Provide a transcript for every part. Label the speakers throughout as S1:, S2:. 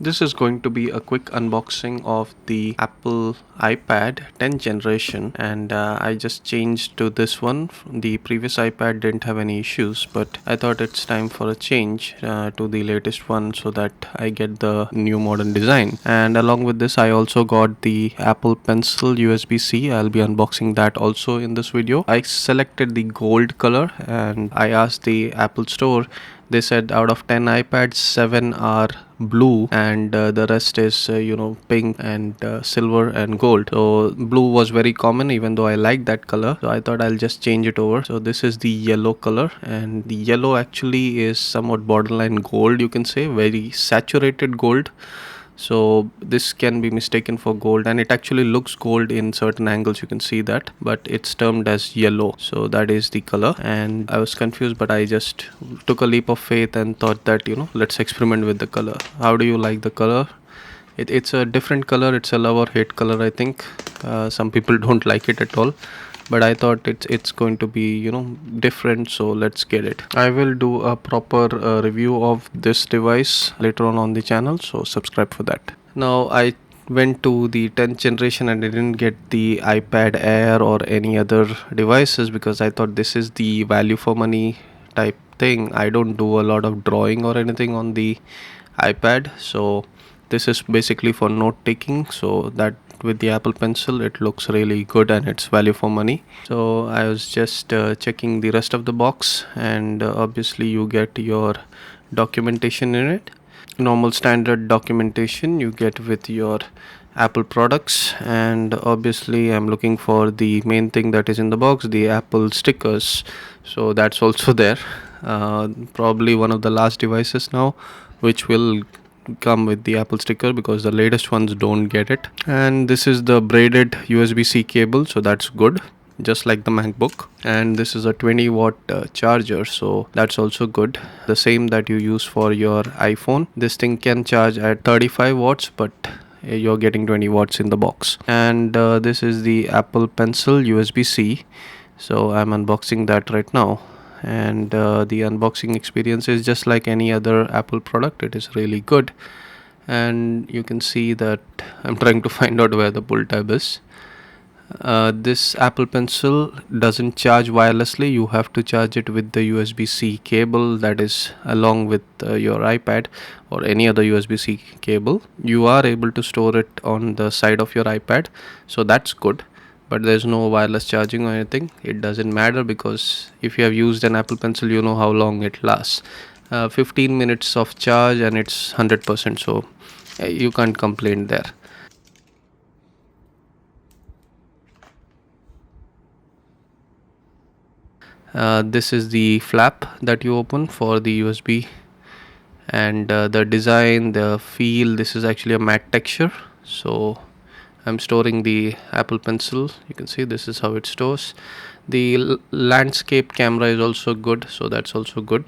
S1: This is going to be a quick unboxing of the Apple iPad 10th generation, and I just changed to this one. The previous iPad didn't have any issues, but I thought it's time for a change to the latest one so that I get the new modern design. And along with this, I also got the Apple Pencil USB-C. I'll be unboxing that also in this video. I selected the gold color and I asked the Apple store. They said out of 10 iPads, 7 are blue and the rest is pink and silver and gold. So blue was very common, even though I like that color, so I thought I'll just change it over. So this is the yellow color, and the yellow actually is somewhat borderline gold, you can say, very saturated gold. So this can be mistaken for gold, and it actually looks gold in certain angles, you can see that, but it's termed as yellow. So that is the color, and I was confused, but I just took a leap of faith and thought that let's experiment with the color. How do you like the color? It's a different color. It's a love or hate color, I think. Some people don't like it at all, but I thought it's going to be different, so let's get it. I will do a proper review of this device later on the channel, so subscribe for that. Now I went to the 10th generation and I didn't get the iPad Air or any other devices because I thought this is the value for money type thing. I don't do a lot of drawing or anything on the iPad, so this is basically for note taking. So that with the Apple Pencil, it looks really good and it's value for money. So I was just checking the rest of the box, and obviously you get your documentation in it. Normal standard documentation you get with your Apple products, and obviously I'm looking for the main thing that is in the box, the Apple stickers. So that's also there. Probably one of the last devices now which will come with the Apple sticker, because the latest ones don't get it. And this is the braided USB-C cable, so that's good, just like the MacBook. And this is a 20-watt charger, so that's also good, the same that you use for your iPhone. This thing can charge at 35 watts, but you're getting 20 watts in the box. And this is the Apple Pencil USB-C, so I'm unboxing that right now. And the unboxing experience is just like any other Apple product. It is really good, and you can see that I'm trying to find out where the pull tab is. This Apple Pencil doesn't charge wirelessly. You have to charge it with the USB-C cable that is along with your iPad or any other USB-C cable. You are able to store it on the side of your iPad, so that's good, but there's no wireless charging or anything. It doesn't matter, because if you have used an Apple Pencil, you know how long it lasts. 15 minutes of charge and it's 100%, so you can't complain there. This is the flap that you open for the USB, and the design, the feel, this is actually a matte texture. So I'm storing the Apple Pencil. You can see this is how it stores. The landscape camera is also good, so that's also good.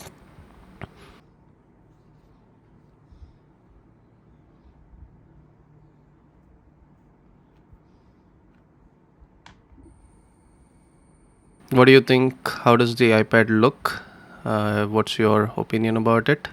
S1: What do you think? How does the iPad look? What's your opinion about it?